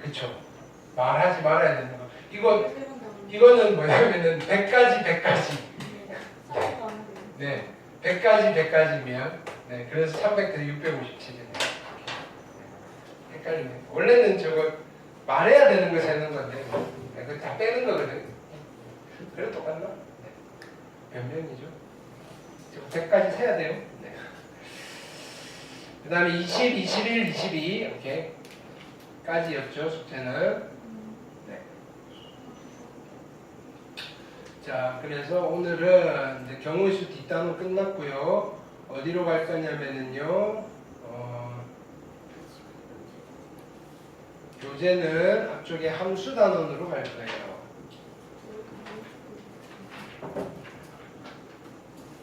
그쵸. 말하지 말아야 되는 거. 이거는 뭐냐면은 100가지 100가지. 네. 100가지 100가지면 네. 그래서 300 대 657이네요. 헷갈리네. 원래는 저거 말해야 되는 거 세는 건데 네. 그거 다 빼는 거거든. 그래 똑같나? 네. 변명이죠. 100까지 세야 돼요. 네. 그 다음에 20, 21, 22 이렇게 까지였죠. 숙제는. 네. 자, 그래서 오늘은 이제 경우수 뒷단은 끝났고요. 어디로 갈 거냐면은요. 교재는 앞쪽에 함수 단원으로 갈 거예요.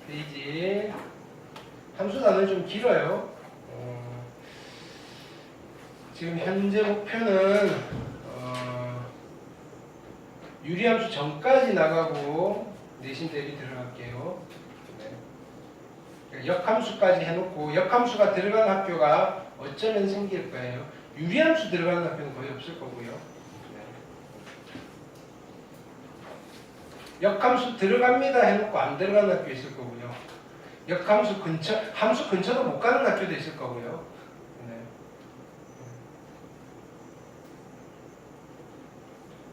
페이지 함수 단원이 좀 길어요. 지금 현재 목표는 유리함수 전까지 나가고 내신 대비 들어갈게요. 네. 역함수까지 해놓고 역함수가 들어간 학교가 어쩌면 생길 거예요. 유리함수 들어가는 학교는 거의 없을 거고요. 네. 역함수 들어갑니다 해놓고 안 들어가는 학교 있을 거고요. 역함수 근처, 함수 근처도 못 가는 학교도 있을 거고요. 네.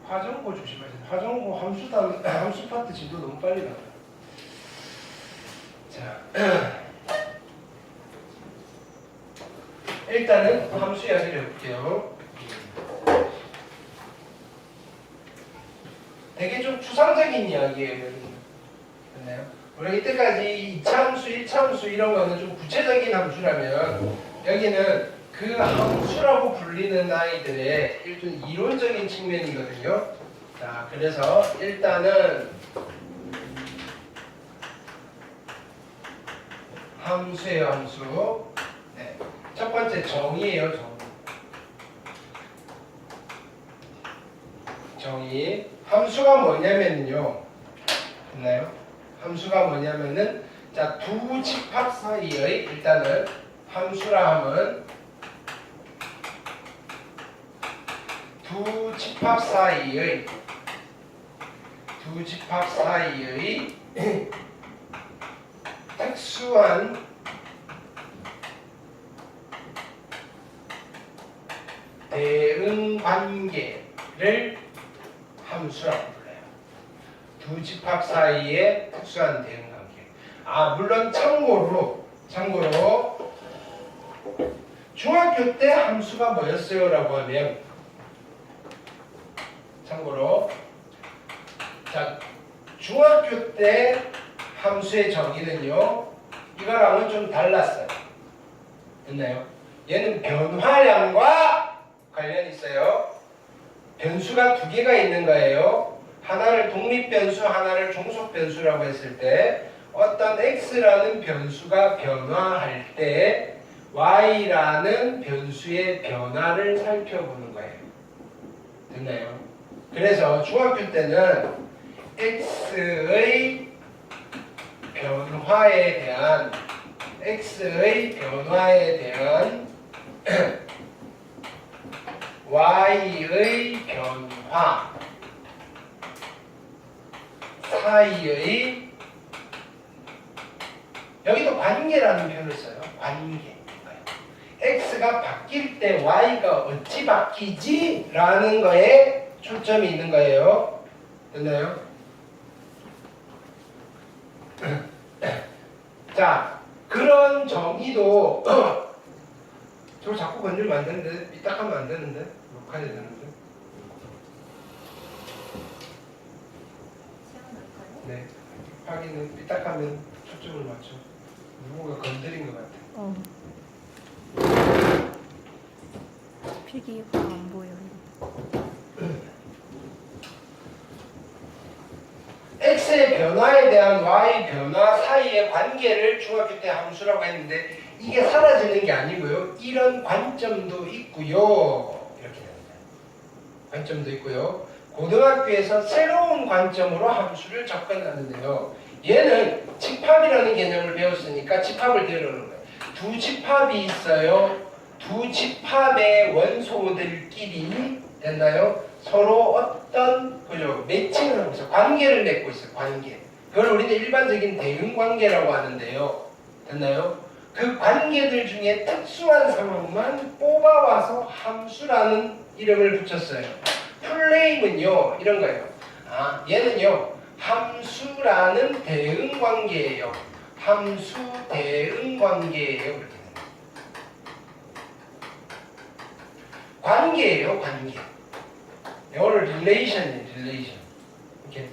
화정고 조심하세요. 화정고 함수 파트 진도 너무 빨리 나와요. 자, 일단은 함수 이야기를 해볼게요. 되게 좀 추상적인 이야기예요. 됐나요? 우리가 이때까지 2차 함수, 1차 함수 이런 거는 좀 구체적인 함수라면 여기는 그 함수라고 불리는 아이들의 일종 이론적인 측면이거든요. 자, 그래서 일단은 함수예요, 함수. 네. 첫 번째 정의예요, 정의. 함수가 뭐냐면요. 됐나요? 함수가 뭐냐면은 자, 두 집합 사이의 일단은 함수라 함은 두 집합 사이의 특수한 대응 관계를 함수라고 불러요. 두 집합 사이의 특수한 대응 관계. 물론 참고로 중학교 때 함수가 뭐였어요? 라고 하면 참고로 자, 중학교 때 함수의 정의는요. 이거랑은 좀 달랐어요. 됐나요? 얘는 변화량과 관련이 있어요. 변수가 두 개가 있는 거예요. 하나를 독립변수, 하나를 종속변수라고 했을 때 어떤 x라는 변수가 변화할 때 y라는 변수의 변화를 살펴보는 거예요. 됐나요? 그래서 중학교 때는 x의 변화에 대한 y의 변화 사이의 여기도 관계라는 표현을 써요. 관계. x가 바뀔 때 y가 어찌 바뀌지? 라는 거에 초점이 있는 거예요. 됐나요? 자, 그런 정의도 저 자꾸 건들면 안 되는데 삐딱하면 안 되는데 욕해야 되는데 네, 하기는 삐딱하면 초점을 맞춰 누군가 건드린 것 같아. 필기가 안 보여요. x의 변화에 대한 y 변화 사이의 관계를 중학교 때 함수라고 했는데 이게 사라지는 게 아니고요. 이런 관점도 있고요. 이렇게 됩니다. 관점도 있고요. 고등학교에서 새로운 관점으로 함수를 접근하는데요. 얘는 집합이라는 개념을 배웠으니까 집합을 배우는 거예요. 두 집합이 있어요. 두 집합의 원소들끼리 됐나요? 서로 어떤 그죠 매칭을 하고 있어요. 관계를 맺고 있어요. 관계. 그걸 우리는 일반적인 대응 관계라고 하는데요. 됐나요? 그 관계들 중에 특수한 상황만 뽑아와서 함수라는 이름을 붙였어요. 플레임은요 이런 거예요. 얘는요 함수라는 대응 관계예요. 함수 대응 관계예요. 이렇게 관계예요. 관계. 이거를 릴레이션. 이렇게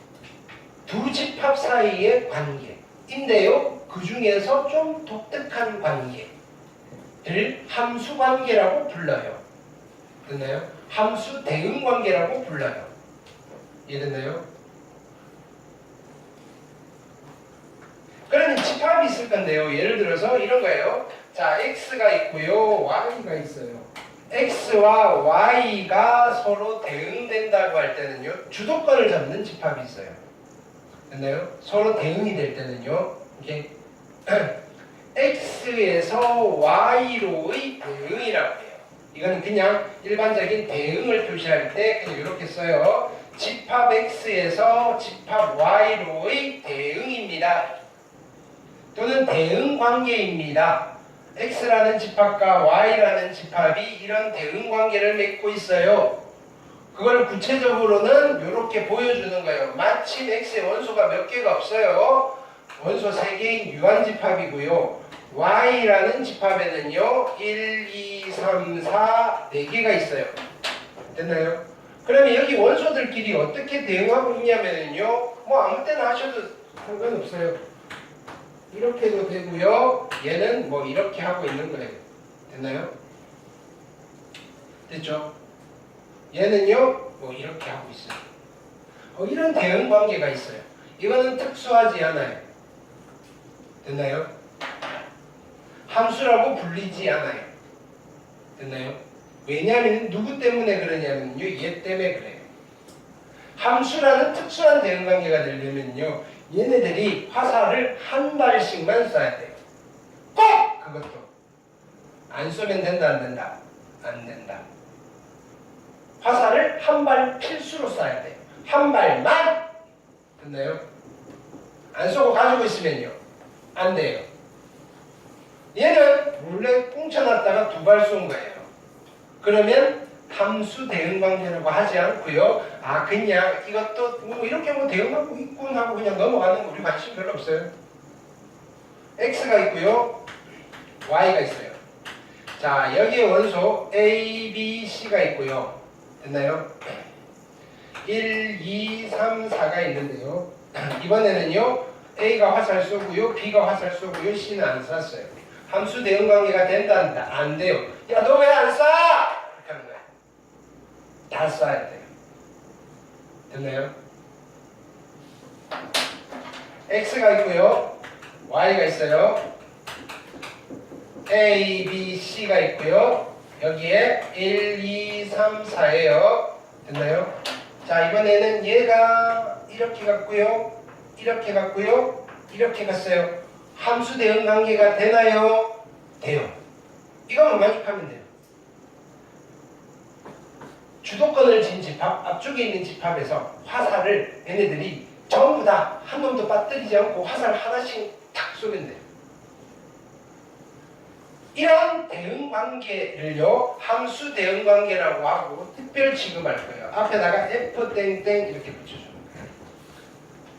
두 집합 사이의 관계인데요. 그 중에서 좀 독특한 관계를 함수 관계라고 불러요. 됐나요? 함수 대응 관계라고 불러요. 이해됐나요? 그러면 집합이 있을 건데요. 예를 들어서 이런 거예요. 자, x가 있고요. y가 있어요. x와 y가 서로 대응된다고 할 때는요. 주도권을 잡는 집합이 있어요. 됐나요? 서로 대응이 될 때는요. 이게 x에서 y로의 대응이라고 해요. 이건 그냥 일반적인 대응을 표시할 때 그냥 이렇게 써요. 집합 x에서 집합 y로의 대응입니다. 또는 대응 관계입니다. x라는 집합과 y라는 집합이 이런 대응 관계를 맺고 있어요. 그걸 구체적으로는 이렇게 보여주는 거예요. 마침 x의 원소가 몇 개가 없어요. 원소 3개인 유한집합이고요. y라는 집합에는요 1, 2, 3, 4, 4개가 있어요. 됐나요? 그러면 여기 원소들끼리 어떻게 대응하고 있냐면요 뭐 아무 때나 하셔도 상관없어요. 이렇게도 되고요. 얘는 뭐 이렇게 하고 있는 거예요. 됐나요? 됐죠? 얘는요 뭐 이렇게 하고 있어요. 이런 대응 관계가 있어요. 이거는 특수하지 않아요. 됐나요? 함수라고 불리지 않아요. 됐나요? 왜냐하면 누구 때문에 그러냐면요 얘 때문에 그래요. 함수라는 특수한 대응 관계가 되려면요 얘네들이 화살을 한 발씩만 쏴야 돼요. 꼭! 그것도 안 쏘면 된다 안 된다? 안 된다. 화살을 한 발 필수로 쏴야 돼요. 한 발만! 됐나요? 안 쏘고 가지고 있으면요 안 돼요. 얘는 원래 꽁쳐놨다가 2발 쏜 거예요. 그러면 함수 대응 관계라고 하지 않고요. 그냥 이것도 뭐 이렇게 뭐 대응하고 있군 하고 그냥 넘어가는 거 우리 관심 별로 없어요. x가 있고요. y가 있어요. 자, 여기에 원소 a, b, c가 있고요. 됐나요? 1, 2, 3, 4가 있는데요. 이번에는요. a가 화살 쏘고요. b가 화살 쏘고요. c는 안 쐈어요. 함수 대응 관계가 된다 안 돼요. 야, 너 왜 안 쏴? 이렇게 하는 거야. 다 쏴야 돼요. 됐나요? x가 있고요. y가 있어요. a, b, c가 있고요. 여기에 1, 2, 3, 4예요. 됐나요? 자, 이번에는 얘가 이렇게 갔고요. 이렇게 갔고요. 이렇게 갔어요. 함수 대응 관계가 되나요? 돼요. 이거만 만족하면 돼요. 주도권을 진 집합, 앞쪽에 있는 집합에서 화살을 얘네들이 전부 다 한 놈도 빠뜨리지 않고 화살 하나씩 탁 쏘면 돼요. 이런 대응 관계를요 함수 대응 관계라고 하고 특별 취급할 거예요. 앞에다가 f 땡땡 이렇게 붙여주는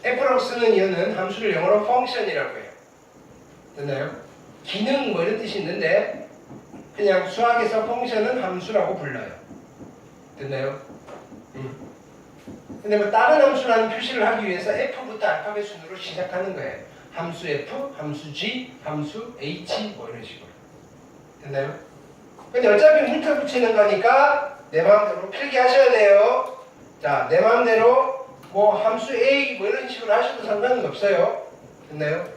거예요. f라고 쓰는 이유는 함수를 영어로 function이라고 해요. 됐나요? 기능 뭐 이런 뜻이 있는데 그냥 수학에서 function은 함수라고 불러요. 됐나요? 근데 뭐 다른 함수라는 표시를 하기 위해서 f부터 알파벳 순으로 시작하는 거예요. 함수 f, 함수 g, 함수 h 뭐 이런 식으로. 됐나요? 근데 어차피 문자 붙이는 거니까 내 마음대로 필기하셔야 돼요. 자, 내 마음대로 뭐 함수 a 뭐 이런 식으로 하셔도 상관은 없어요. 됐나요?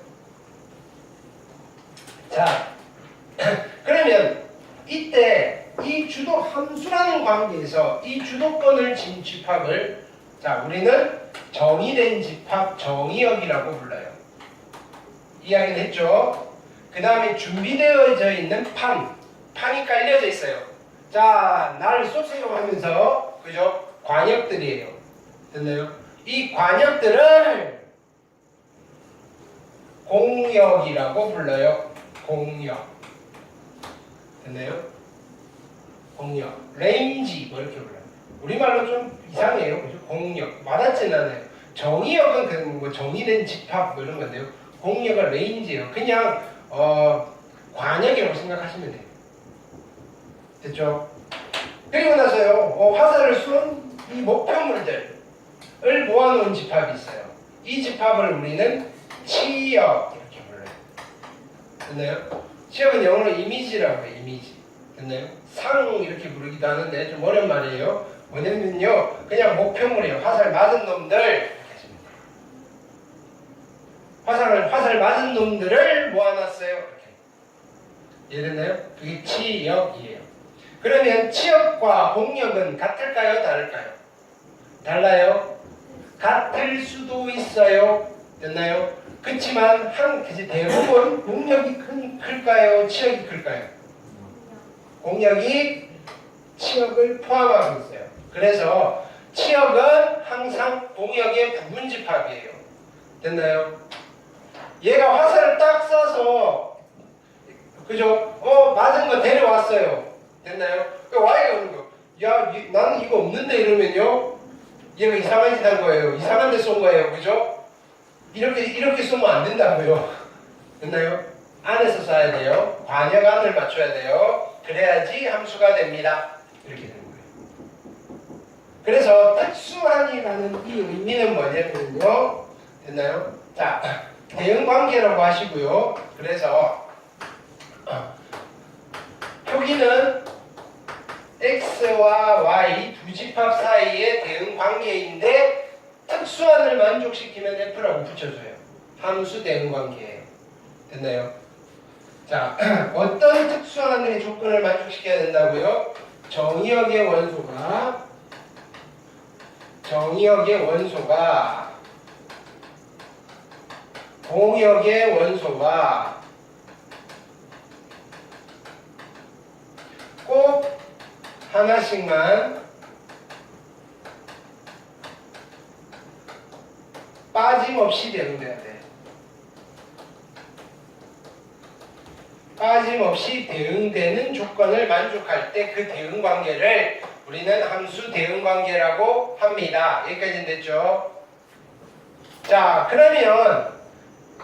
자, 그러면 이때 이 주도 함수라는 관계에서 이 주도권을 진 집합을 자 우리는 정의된 집합 정의역이라고 불러요. 이야기는 했죠. 그 다음에 준비되어져 있는 판이 깔려져 있어요. 자, 날 쏘세요 하면서, 그죠? 관역들이에요. 됐나요? 이 관역들을 공역이라고 불러요. 공역. 됐나요? 공역. 레인지, 뭐 이렇게 불러요. 우리말로 좀 이상해요. 그죠? 공역. 와닿지는 않아요. 정의역은 뭐 정의된 집합 뭐 이런 건데요. 공역은 레인지예요. 그냥, 관역이라고 생각하시면 돼요. 됐죠? 그리고 나서요, 화살을 쏜 이 목표물들을 모아놓은 집합이 있어요. 이 집합을 우리는 치역 이렇게 불러요. 됐나요? 치역은 영어로 이미지라고 해요. 이미지. 됐나요? 상 이렇게 부르기도 하는데 좀 어려운 말이에요. 뭐냐면요, 그냥 목표물이에요. 화살 맞은 놈들. 화살 맞은 놈들을 모아놨어요. 이렇게. 이해됐나요? 그게 치역이에요. 그러면 치역과 공역은 같을까요? 다를까요? 달라요? 같을 수도 있어요. 됐나요? 그렇지만 대부분 공역이 클까요? 치역이 클까요? 공역이 치역을 포함하고 있어요. 그래서 치역은 항상 공역의 부분집합이에요. 됐나요? 얘가 화살을 딱 쏴서, 그죠? 맞은 거 데려왔어요. 됐나요? 그 Y가 오는 거. 야, 나는 이거 없는데 이러면요, 얘가 이상한 짓 한 거예요. 이상한 데 쏜 거예요. 그죠? 이렇게 쏘면 안 된다고요. 됐나요? 안에서 쏴야 돼요. 관역 안을 맞춰야 돼요. 그래야지 함수가 됩니다. 이렇게 되는 거예요. 그래서 특수한이라는 이 의미는 뭐냐면요. 됐나요? 자, 대응관계라고 하시고요. 그래서 표기는 X와 Y 두 집합 사이의 대응관계인데 특수한을 만족시키면 F라고 붙여줘요. 함수 대응관계예요. 됐나요? 자, 어떤 특수한의 조건을 만족시켜야 된다고요? 정의역의 원소가 공역의 원소와 꼭 하나씩만 빠짐없이 대응돼야 돼. 빠짐없이 대응되는 조건을 만족할 때 그 대응관계를 우리는 함수 대응관계라고 합니다. 여기까지는 됐죠? 자, 그러면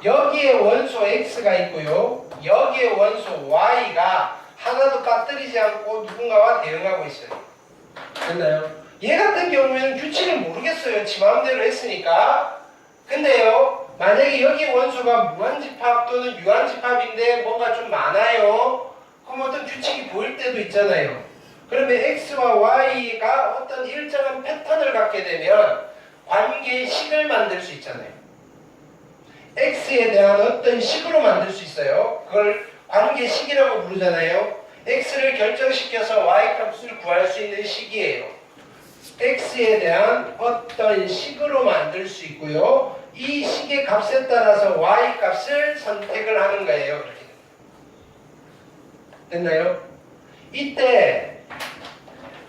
여기에 원소 X가 있고요. 여기에 원소 Y가 하나도 빠뜨리지 않고 누군가와 대응하고 있어요. 됐나요? 얘 같은 경우에는 규칙을 모르겠어요. 지 마음대로 했으니까. 근데요, 만약에 여기 원소가 무한집합 또는 유한집합인데 뭔가 좀 많아요. 그럼 어떤 규칙이 보일 때도 있잖아요. 그러면 X와 Y가 어떤 일정한 패턴을 갖게 되면 관계의 식을 만들 수 있잖아요. X에 대한 어떤 식으로 만들 수 있어요. 그걸 관계식이라고 부르잖아요. X를 결정시켜서 Y 값을 구할 수 있는 식이에요. X에 대한 어떤 식으로 만들 수 있고요. 이 식의 값에 따라서 Y 값을 선택을 하는 거예요. 이렇게. 됐나요? 이때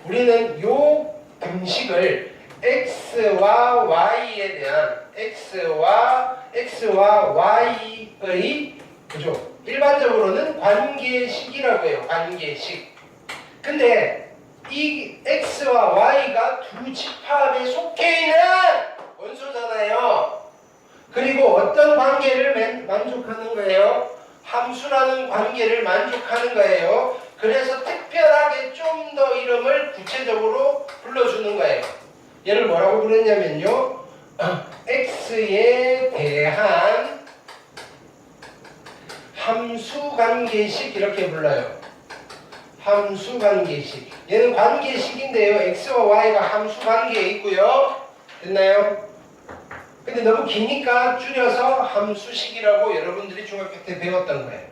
우리는 요 등식을 X와 Y에 대한 X와 Y의, 그죠? 일반적으로는 관계식이라고 해요. 관계식. 근데 이 X와 Y가 두 집합에 속해 있는 원소잖아요. 그리고 어떤 관계를 만족하는 거예요? 함수라는 관계를 만족하는 거예요. 그래서 특별하게 좀 더 이름을 구체적으로 불러주는 거예요. 얘를 뭐라고 부르냐면요, X에 대한 함수관계식 이렇게 불러요. 함수관계식. 얘는 관계식인데요. X와 Y가 함수관계에 있고요. 됐나요? 근데 너무 기니까 줄여서 함수식이라고 여러분들이 중학교 때 배웠던 거예요.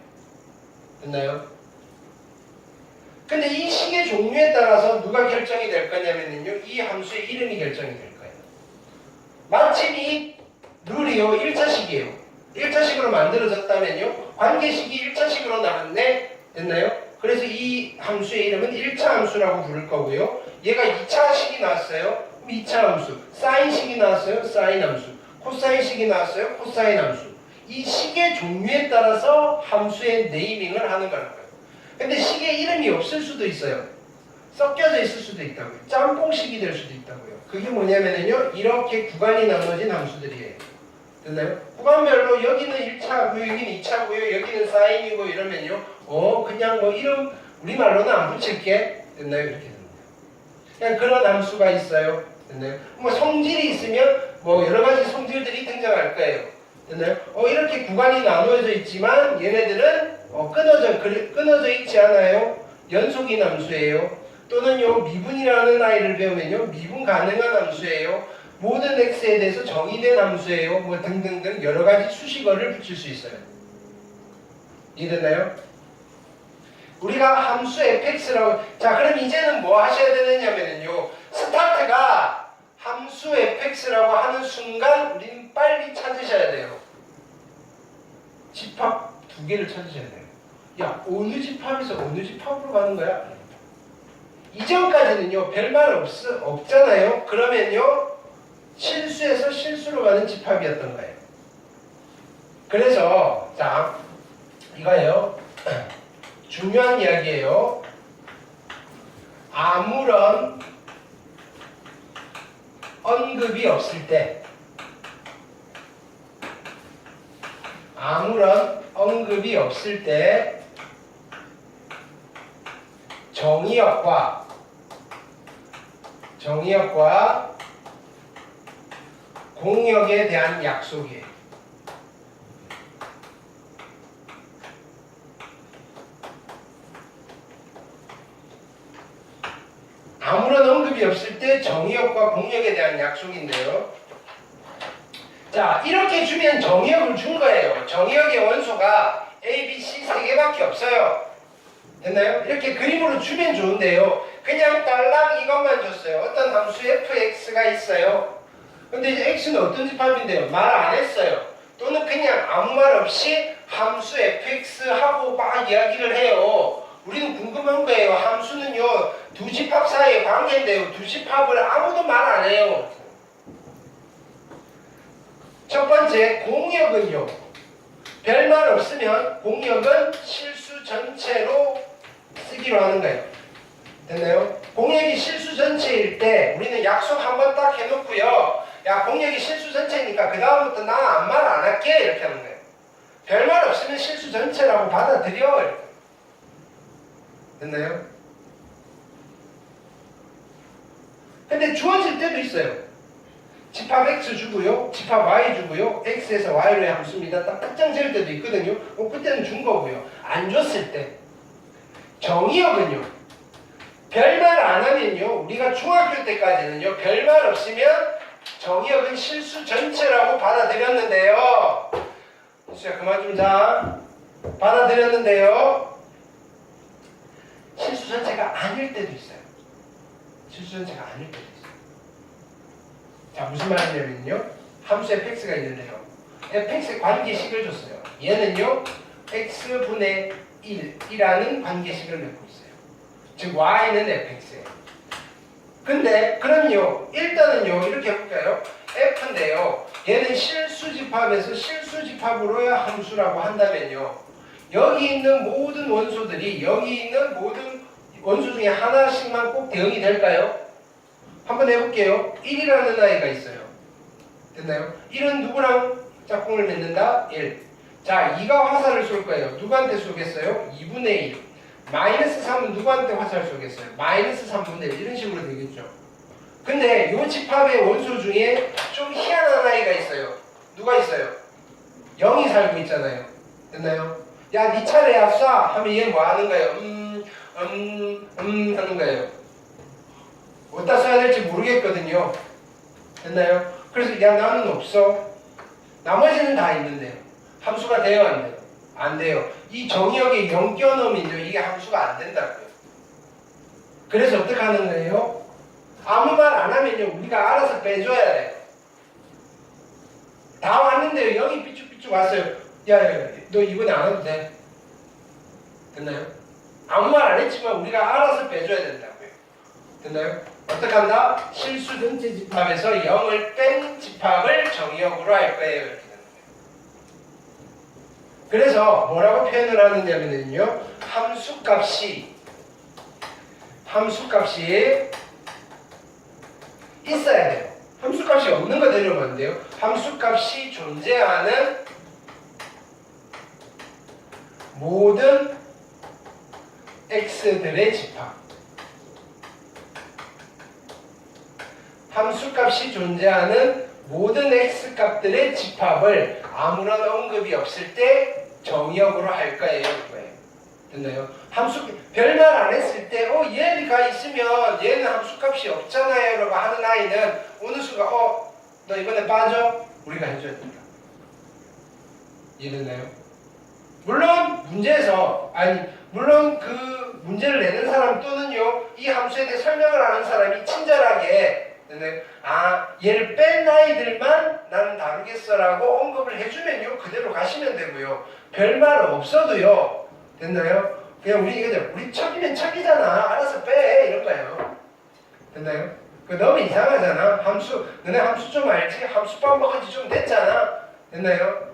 됐나요? 근데 이 식의 종류에 따라서 누가 결정이 될 거냐면요, 이 함수의 이름이 결정이 될 거예요. 마침 이 룰이요, 1차식이에요. 1차식으로 만들어졌다면요, 관계식이 1차식으로 나왔네. 됐나요? 그래서 이 함수의 이름은 1차 함수라고 부를 거고요. 얘가 2차식이 나왔어요. 2차 함수. 사인식이 나왔어요. 사인 함수. 코사인식이 나왔어요. 코사인 함수. 이 식의 종류에 따라서 함수의 네이밍을 하는 거라는 거예요. 근데 식의 이름이 없을 수도 있어요. 섞여져 있을 수도 있다고요. 짬뽕식이 될 수도 있다고요. 그게 뭐냐면요. 이렇게 구간이 나눠진 함수들이에요. 됐나요? 구간별로 여기는 1차고요. 여기는 2차고요. 여기는 사인이고 이러면요. 그냥 뭐 이름 우리말로는 안 붙일게. 됐나요? 이렇게 됩니다. 그냥 그런 함수가 있어요. 됐나요? 뭐 성질이 있으면 뭐 여러 가지 성질들이 등장할 거예요. 됐나요? 이렇게 구간이 나누어져 있지만 얘네들은 끊어져 있지 않아요. 연속인 함수예요. 또는요 미분이라는 아이를 배우면요 미분 가능한 함수예요. 모든 x에 대해서 정의된 함수예요. 뭐 등등등 여러 가지 수식어를 붙일 수 있어요. 이해됐나요? 우리가 함수 fx라고 자 그럼 이제는 뭐 하셔야 되느냐면요 스타트가 함수 fx라고 하는 순간 우리는 빨리 찾으셔야 돼요. 집합 두 개를 찾으셔야 돼요. 야 어느 집합에서 어느 집합으로 가는 거야? 이전까지는요 별말 없잖아요. 그러면요 실수에서 실수로 가는 집합이었던 거예요. 그래서 자 이거예요. 중요한 이야기예요. 아무런 언급이 없을 때 정의역과 공역에 대한 약속이에요. 아무런 언급이 없을 때 정의역과 공역에 대한 약속인데요. 자, 이렇게 주면 정의역을 준 거예요. 정의역의 원소가 A, B, C 세 개밖에 없어요. 됐나요? 이렇게 그림으로 주면 좋은데요. 그냥 딸랑 이것만 줬어요. 어떤 함수 fx가 있어요. 근데 이제 x는 어떤 집합인데요? 말 안 했어요. 또는 그냥 아무 말 없이 함수 fx하고 막 이야기를 해요. 우리는 궁금한 거예요. 함수는요 두 집합 사이의 관계인데요. 두 집합을 아무도 말 안 해요. 첫 번째 공역은요. 별말 없으면 공역은 실수 전체로 쓰기로 하는 거예요. 됐나요? 공역이 실수 전체일 때 우리는 약속 한번 딱 해놓고요. 야 공역이 실수 전체니까 그 다음부터 나 아무 말 안 할게 이렇게 하는 거예요. 별말 없으면 실수 전체라고 받아들여 이렇게. 됐나요? 근데 주어질 때도 있어요. 집합 x 주고요. 집합 y 주고요. x에서 y로의 함수입니다. 딱 특정 지을 때도 있거든요. 그때는 준 거고요. 안 줬을 때 정의역은요. 별말 안 하면요. 우리가 중학교 때까지는요. 별말 없으면 정의역은 실수 전체라고 받아들였는데요. 수야 그만 좀 자. 받아들였는데요. 실수 전체가 아닐 때도 있어요. 실수 전체가 아닐 때도 있어요. 자 무슨 말이냐면요. 함수 fx가 있는데요. fx의 관계식을 줬어요. 얘는요. x분의 1이라는 관계식을 맺고 있어요. 즉 y는 fx예요. 근데 그럼요. 일단은요. 이렇게 해볼까요? f인데요. 얘는 실수집합에서 실수집합으로의 함수라고 한다면요. 여기 있는 모든 원소들이 여기 있는 모든 원소 중에 하나씩만 꼭 대응이 될까요? 한번 해볼게요. 1이라는 아이가 있어요. 됐나요? 1은 누구랑 짝꿍을 맺는다? 1. 자, 2가 화살을 쏠 거예요. 누구한테 쏘겠어요? 2분의 1. 마이너스 3은 누구한테 화살을 쏘겠어요? 마이너스 3분의 1. 이런 식으로 되겠죠. 근데 이 집합의 원소 중에 좀 희한한 아이가 있어요. 누가 있어요? 0이 살고 있잖아요. 됐나요? 야, 네 차례야, 쏴! 하면 얘 뭐 하는 거예요? 하는 거예요. 어디다 써야 될지 모르겠거든요. 됐나요? 그래서 야 나는 없어. 나머지는 다 있는데요. 함수가 돼요 안 돼요? 안 돼요. 이 정의역에 0 껴넣으면요. 이게 함수가 안 된다고요. 그래서 어떻게 하는 거예요? 아무 말 안 하면요. 우리가 알아서 빼줘야 돼요. 다 왔는데요. 0이 삐쭉삐쭉 왔어요. 야, 너 이번에 안 와도 돼. 됐나요? 아무 말 안 했지만 우리가 알아서 빼줘야 된다고요. 됐나요? 어떻게 한다? 실수 전체 집합에서 0을 뺀 집합을 정의역으로 할 거예요. 이렇게 되는 거예요. 그래서 뭐라고 표현을 하느냐면요. 함수값이 있어야 돼요. 함수값이 없는 거 데려오면 안 돼요. 함수값이 존재하는 모든 x들의 집합. 함수값이 존재하는 모든 x값들의 집합을 아무런 언급이 없을 때 정의역으로 할 거예요. 됐나요? 함수 별말 안 했을 때 얘가 있으면 얘는 함수값이 없잖아요 라고 하는 아이는 어느 순간 너 이번에 빠져? 우리가 해줘야 된다. 이해됐나요? 물론 물론 그 문제를 내는 사람 또는요 이 함수에 대해 설명을 하는 사람이 친절하게 얘를 뺀 아이들만 나는 다루겠어라고 언급을 해주면요 그대로 가시면 되고요. 별말 없어도요. 됐나요? 그냥 우리 척이면 척이잖아. 알아서 빼 이런 거예요. 됐나요? 너무 이상하잖아. 너네 함수 좀 알지? 함수법 먹은 지 좀 됐잖아. 됐나요?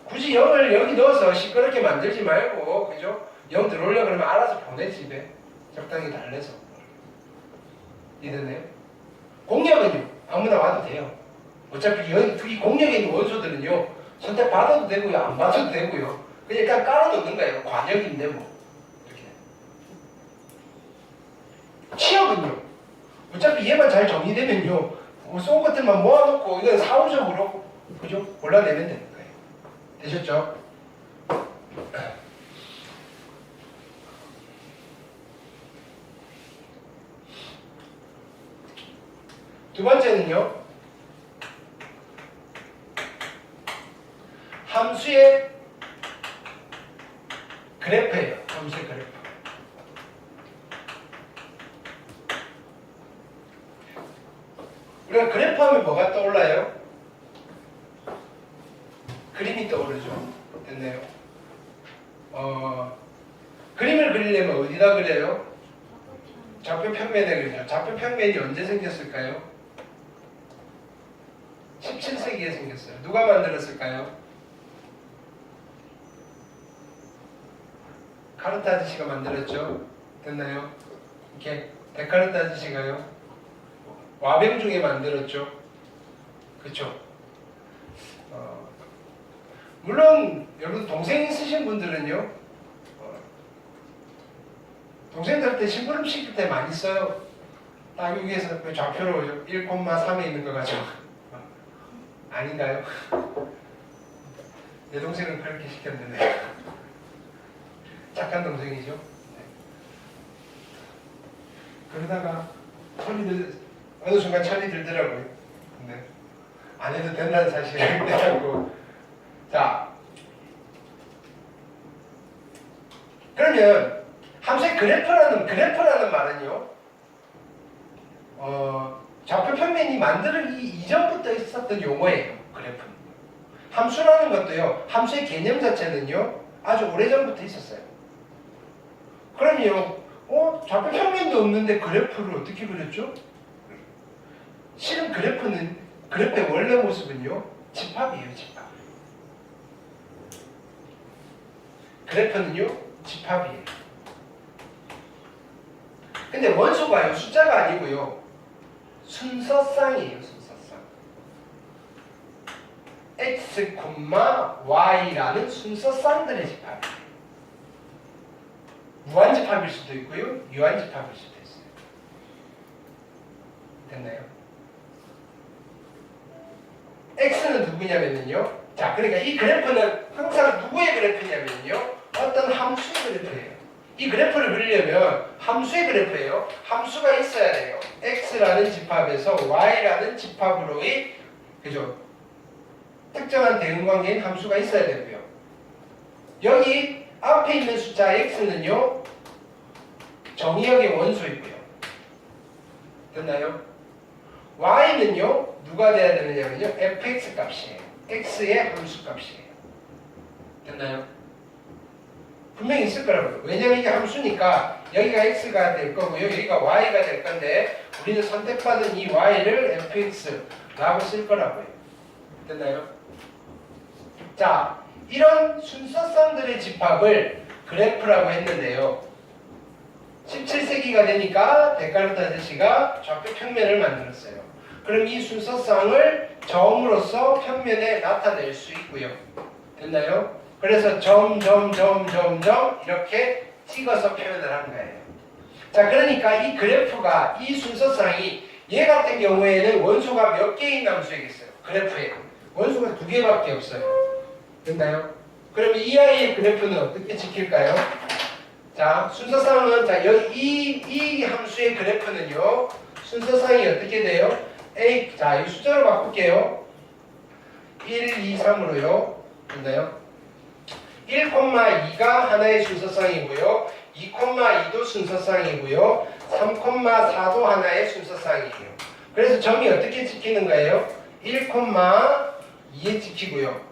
굳이 0을 여기 넣어서 시끄럽게 만들지 말고, 그죠? 0 들어오려고 그러면 알아서 보내, 집에. 적당히 달래서. 이해됐나요? 공역은요, 아무나 와도 돼요. 어차피 이 공역에 있는 원소들은요, 선택 받아도 되고요, 안 받아도 되고요. 그냥 일단 깔아놓는 거예요. 관역인데, 뭐. 이렇게. 치역은요, 어차피 얘만 잘 정리되면요, 쏜 것들만 모아놓고, 이건 사후적으로, 그죠? 골라내면 되는 거예요. 되셨죠? 두 번째는요. 함수의 그래프예요. 함수의 그래프. 우리가 그래프 하면 뭐가 떠올라요? 그림이 떠오르죠. 됐네요. 그림을 그리려면 어디다 그려요? 좌표 평면에 그리죠. 좌표 평면이 언제 생겼을까요? 17세기에 생겼어요. 누가 만들었을까요? 카르타 아저씨가 만들었죠. 됐나요? 이렇게 데카르트 아저씨가요. 와병 중에 만들었죠. 그렇죠? 물론 여러분 동생 있으신 분들은요. 동생들 때 심부름 시킬 때 많이 써요. 딱 여기에서 그 좌표로 1,3에 있는 거 가지고. 아닌가요? 내 동생은 그렇게 시켰는데 착한 동생이죠. 네. 그러다가 어느 순간 철이 들더라고요. 근데 안 해도 된다는 사실을 깨닫고 자 그러면 함수의 그래프라는 말은요 좌표 평면이 만들기 이전부터 있었던 용어예요. 그래프는. 함수라는 것도요. 함수의 개념 자체는요. 아주 오래전부터 있었어요. 그럼요. 좌표 평면도 없는데 그래프를 어떻게 그렸죠? 실은 그래프의 원래 모습은요. 집합이에요. 집합. 그래프는요. 집합이에요. 근데 원소가요. 숫자가 아니고요. 순서쌍이에요. 순서쌍. x, y라는 순서쌍들의 집합이에요. 무한집합일 수도 있고요. 유한집합일 수도 있어요. 됐나요? x는 누구냐면요. 자, 그러니까 이 그래프는 항상 누구의 그래프냐면요. 어떤 함수의 그래프예요. 이 그래프를 그리려면 함수의 그래프예요. 함수가 있어야 돼요. x라는 집합에서 y라는 집합으로의 그죠? 특정한 대응관계인 함수가 있어야 되고요. 여기 앞에 있는 숫자 x는요. 정의역의 원소이고요. 됐나요? y는요. 누가 돼야 되느냐면요. fx 값이에요. x의 함수 값이에요. 됐나요? 분명히 있을 거라고요. 왜냐면 이게 함수니까 여기가 x가 될 거고 여기가 y가 될 건데 우리는 선택받은 이 y를 fx라고 쓸 거라고요. 됐나요? 자, 이런 순서쌍들의 집합을 그래프라고 했는데요. 17세기가 되니까 데카르트 아저씨가 좌표 평면을 만들었어요. 그럼 이 순서쌍을 점으로서 평면에 나타낼 수 있고요. 됐나요? 그래서 점 이렇게 찍어서 표현을 한 거예요. 자, 그러니까 이 그래프가 이 순서쌍이 얘 같은 경우에는 원소가 몇 개인 함수이겠어요? 그래프에 원소가 2개밖에 없어요. 됐나요? 그럼 이 아이의 그래프는 어떻게 지킬까요? 자, 순서쌍은 자 여기 이 함수의 그래프는요. 순서쌍이 어떻게 돼요? A 자, 이 숫자로 바꿀게요. 1, 2, 3으로요. 됐나요? 1,2가 하나의 순서쌍이고요. 2,2도 순서쌍이고요. 3,4도 하나의 순서쌍이에요. 그래서 점이 어떻게 찍히는 거예요? 1,2에 찍히고요.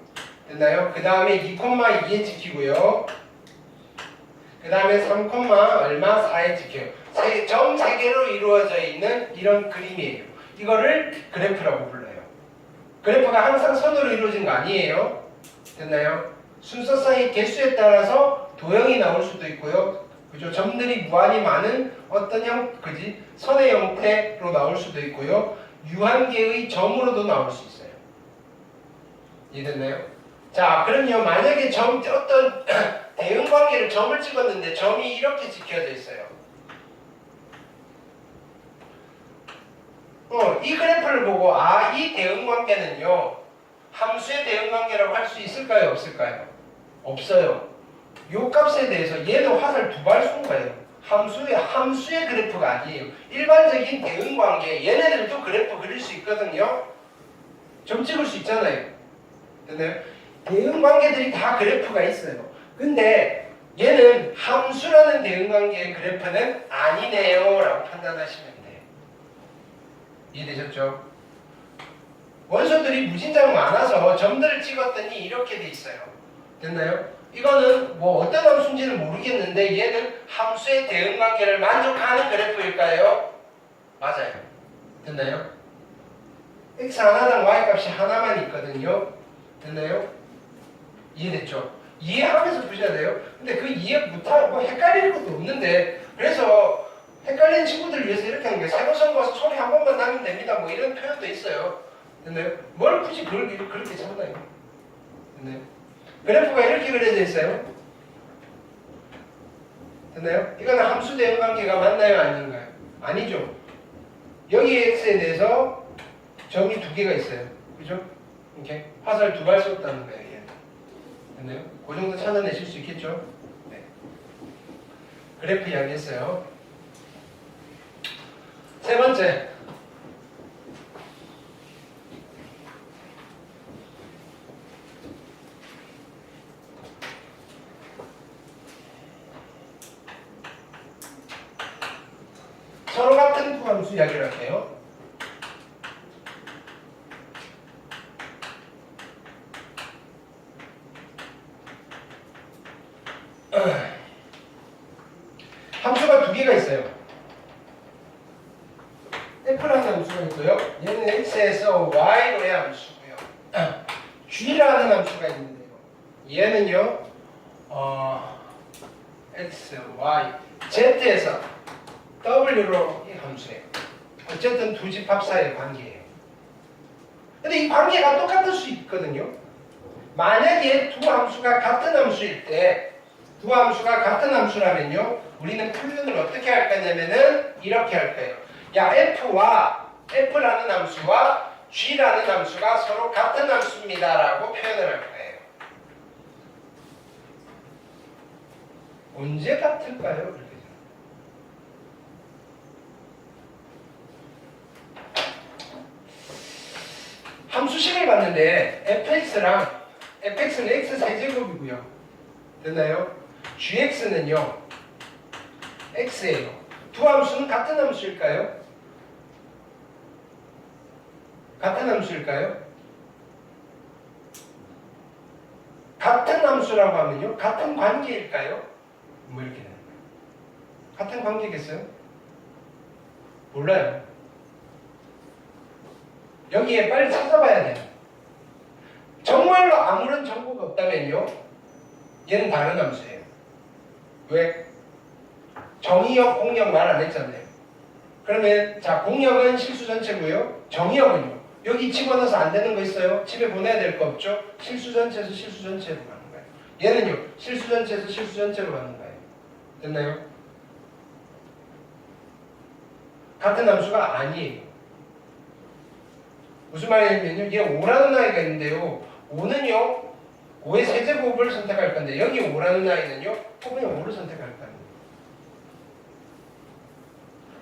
됐나요? 그 다음에 2,2에 찍히고요. 그 다음에 3, 얼마 4에 찍혀요. 점 3개로 이루어져 있는 이런 그림이에요. 이거를 그래프라고 불러요. 그래프가 항상 선으로 이루어진 거 아니에요. 됐나요? 순서쌍의 개수에 따라서 도형이 나올 수도 있고요. 그죠? 점들이 무한히 많은 어떤 선의 형태로 나올 수도 있고요. 유한계의 점으로도 나올 수 있어요. 이해됐나요? 자, 그럼요. 만약에 어떤 대응관계를 점을 찍었는데 점이 이렇게 찍혀져 있어요. 이 그래프를 보고 이 대응관계는요. 함수의 대응관계라고 할 수 있을까요? 없을까요? 없어요. 요 값에 대해서 얘는 화살 2발 쏜 거예요. 함수의 그래프가 아니에요. 일반적인 대응관계 얘네들도 그래프 그릴 수 있거든요. 점 찍을 수 있잖아요. 됐나요? 대응관계들이 다 그래프가 있어요. 근데 얘는 함수라는 대응관계의 그래프는 아니네요 라고 판단하시면 돼요. 이해되셨죠? 원소들이 무진장 많아서 점들을 찍었더니 이렇게 돼 있어요. 됐나요? 이거는 뭐 어떤 함수인지는 모르겠는데 얘는 함수의 대응관계를 만족하는 그래프일까요? 맞아요. 됐나요? x 하나당 y 값이 하나만 있거든요. 됐나요? 이해됐죠? 이해하면서 보셔야 돼요. 근데 그 이해 못하고 헷갈릴 것도 없는데 그래서 헷갈리는 친구들을 위해서 이렇게 하는 거예요. 세로선 거서 소리 한 번만 나면 됩니다. 뭐 이런 표현도 있어요. 됐나요? 뭘 굳이 그렇게 잡나요? 됐나요? 그래프가 이렇게 그려져 있어요. 됐나요? 이거는 함수 대응관계가 맞나요? 아닌가요? 아니죠. 여기 x에 대해서 점이 2개가 있어요. 그죠? 이렇게 화살 2발 쏘았다는 거예요. 됐나요? 그 정도 찾아내실 수 있겠죠? 네. 그래프 이야기했어요. 세 번째. 서로 같은 구함수 이야기를 할게요. 함수가 2개가 있어요. f라는 함수가 있고요. 얘는 x에서 y로의 함수고요. g라는 함수가 있는데요. 얘는요. x, y, z에서 w로 이 함수예요. 어쨌든 두 집합 사이의 관계예요. 근데 이 관계가 똑같을 수 있거든요. 만약에 두 함수가 같은 함수일 때 두 함수가 같은 함수라면요. 우리는 표현을 어떻게 할 거냐면은 이렇게 할 거예요. 야, f라는 함수와 g라는 함수가 서로 같은 함수입니다라고 표현을 할 거예요. 언제 같을까요? 이렇게. 함수식을 봤는데 fx는 x 세제곱이고요. 됐나요? gx는요. x예요. 두 함수는 같은 함수일까요? 같은 함수일까요? 같은 함수라고 하면요. 같은 관계일까요? 뭐 이렇게 되는 거예요. 같은 관계겠어요? 몰라요. 여기에 빨리 찾아봐야 돼요. 정말로 아무런 정보가 없다면요, 얘는 다른 함수예요. 왜? 정의역, 공역 말 안 했잖아요. 그러면 자, 공역은 실수 전체고요. 정의역은요. 여기 집어넣어서 안 되는 거 있어요? 집에 보내야 될 거 없죠? 실수 전체에서 실수 전체로 가는 거예요. 얘는요. 실수 전체에서 실수 전체로 가는 거예요. 됐나요? 같은 함수가 아니에요. 무슨 말이냐면요. 얘 5라는 아이가 있는데요. 5는요. 5의 세제곱을 선택할 건데 여기 5라는 아이는요. 그냥 5를 선택할 거예요.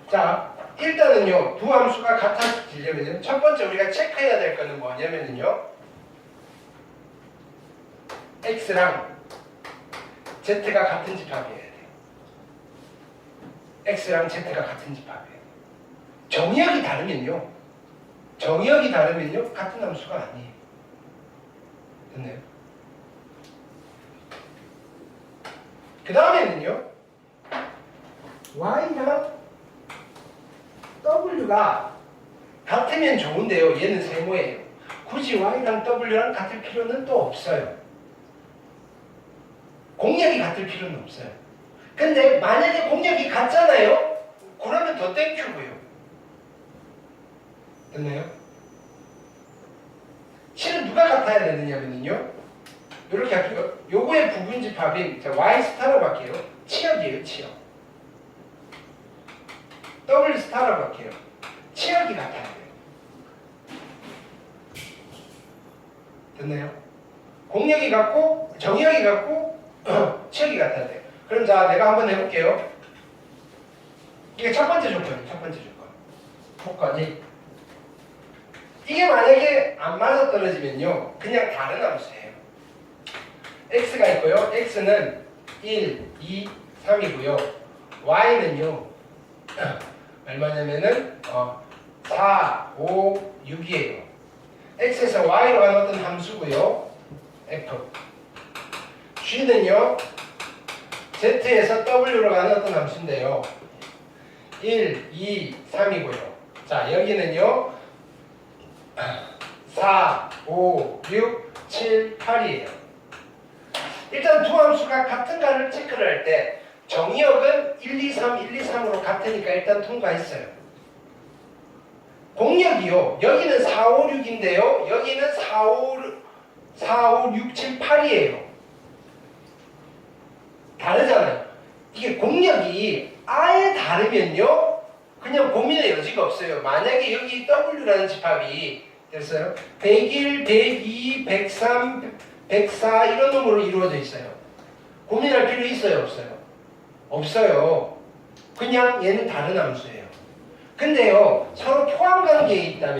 자, 일단은요. 두 함수가 같아지려면 첫 번째 우리가 체크해야 될 거는 뭐냐면요. x랑 z가 같은 집합이어야 돼요. x랑 z가 같은 집합이에요. 정의역이 다르면요. 같은 함수가 아니에요. 됐나요? 그 다음에는요. y랑 w가 같으면 좋은데요. 얘는 세모예요. 굳이 y랑 w랑 같을 필요는 또 없어요. 공역이 같을 필요는 없어요. 근데 만약에 공역이 같잖아요. 그러면 더 땡큐고요. 됐나요? 실은 누가 같아야 되느냐면요. 이렇게 할게요. 요거의 부분집합인 y 스타라고 할게요. 치역이에요, 치역. w 스타라고 할게요. 치역이 같아야 돼요. 됐나요? 공역이 같고 정역이 같고 치역이 같아야 돼요. 그럼 자, 내가 한번 해볼게요. 이게 첫 번째 조건이에요. 첫 번째 조건이 이게 만약에 안 맞아 떨어지면요, 그냥 다른 함수예요. x가 있고요. x는 1, 2, 3이고요. y는요 얼마냐면은 4, 5, 6이에요. x에서 y로 가는 어떤 함수고요. f. g는요 z에서 w로 가는 어떤 함수인데요. 1, 2, 3이고요. 자, 여기는요 4, 5, 6, 7, 8이에요. 일단 두 함수가 같은가를 체크를 할 때 정의역은 1, 2, 3, 1, 2, 3으로 같으니까 일단 통과했어요. 공역이요. 여기는 4, 5, 6인데요. 여기는 4, 5, 6, 7, 8이에요. 다르잖아요. 이게 공역이 아예 다르면요. 그냥 고민의 여지가 없어요. 만약에 여기 W라는 집합이 됐어요. 101, 102, 103, 104 이런 놈으로 이루어져 있어요. 고민할 필요 있어요? 없어요? 없어요. 그냥 얘는 다른 함수예요. 근데요, 서로 포함관계에 있다면